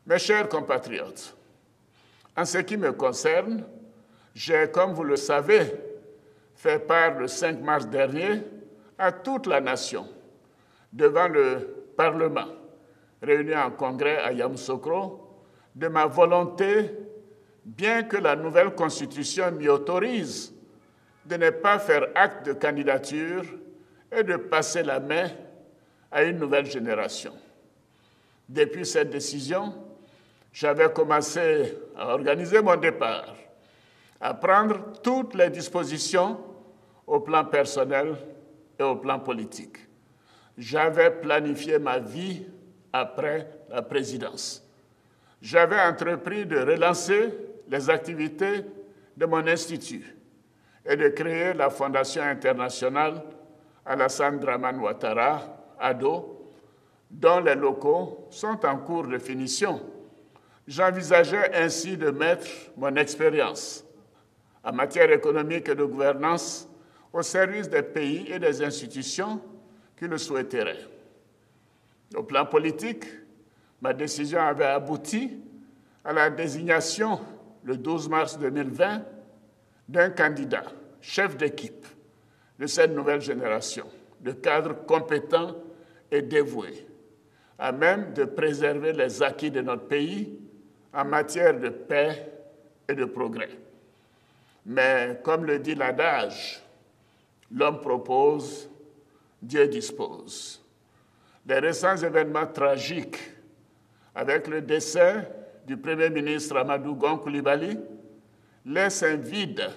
Mes chers compatriotes, en ce qui me concerne, j'ai, comme vous le savez, fait part le 5 mars dernier à toute la nation, devant le Parlement, réuni en congrès à Yamoussoukro, de ma volonté, bien que la nouvelle Constitution m'y autorise, de ne pas faire acte de candidature et de passer la main à une nouvelle génération. Depuis cette décision, j'avais commencé à organiser mon départ, à prendre toutes les dispositions au plan personnel et au plan politique. J'avais planifié ma vie après la présidence. J'avais entrepris de relancer les activités de mon institut et de créer la Fondation internationale Alassane Dramane Ouattara, ADO, dont les locaux sont en cours de finition. J'envisageais ainsi de mettre mon expérience en matière économique et de gouvernance au service des pays et des institutions qui le souhaiteraient. Au plan politique, ma décision avait abouti à la désignation, le 12 mars 2020, d'un candidat, chef d'équipe de cette nouvelle génération, de cadres compétents et dévoués, à même de préserver les acquis de notre pays en matière de paix et de progrès. Mais comme le dit l'adage, l'homme propose, Dieu dispose. Les récents événements tragiques, avec le décès du Premier ministre Amadou Gon Coulibaly, laissent un vide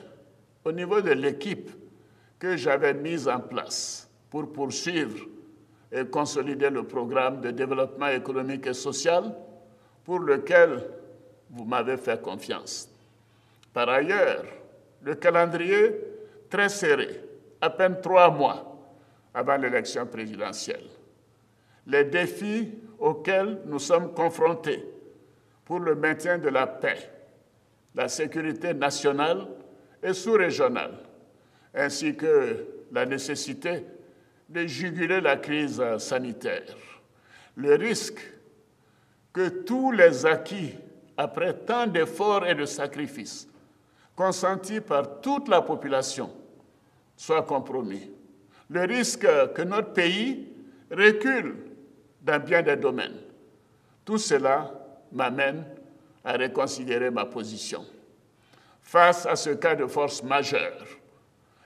au niveau de l'équipe que j'avais mise en place pour poursuivre et consolider le programme de développement économique et social pour lequel vous m'avez fait confiance. Par ailleurs, le calendrier très serré, à peine 3 mois avant l'élection présidentielle. Les défis auxquels nous sommes confrontés pour le maintien de la paix, la sécurité nationale et sous-régionale, ainsi que la nécessité de juguler la crise sanitaire. Le risque que tous les acquis, après tant d'efforts et de sacrifices, consentis par toute la population, soient compromis. Le risque que notre pays recule dans bien des domaines. Tout cela m'amène à reconsidérer ma position. Face à ce cas de force majeure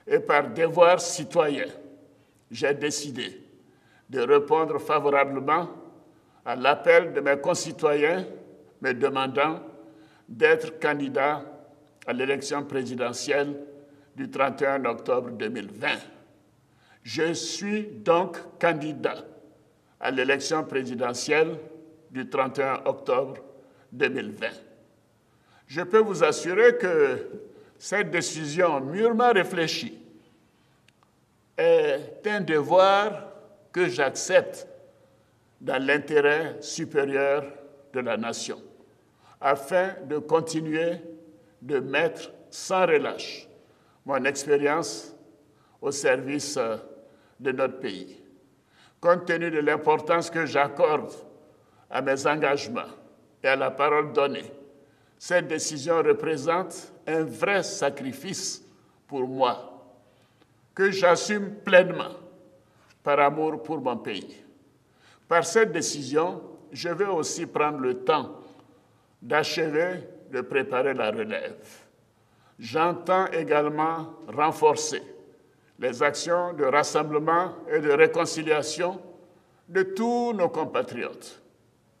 et par devoir citoyen, j'ai décidé de répondre favorablement à l'appel de mes concitoyens me demandant d'être candidat à l'élection présidentielle du 31 octobre 2020. Je suis donc candidat à l'élection présidentielle du 31 octobre 2020. Je peux vous assurer que cette décision mûrement réfléchie est un devoir que j'accepte dans l'intérêt supérieur de la nation, afin de continuer de mettre sans relâche mon expérience au service de notre pays. Compte tenu de l'importance que j'accorde à mes engagements et à la parole donnée, cette décision représente un vrai sacrifice pour moi, que j'assume pleinement par amour pour mon pays. Par cette décision, je vais aussi prendre le temps d'achever de préparer la relève. J'entends également renforcer les actions de rassemblement et de réconciliation de tous nos compatriotes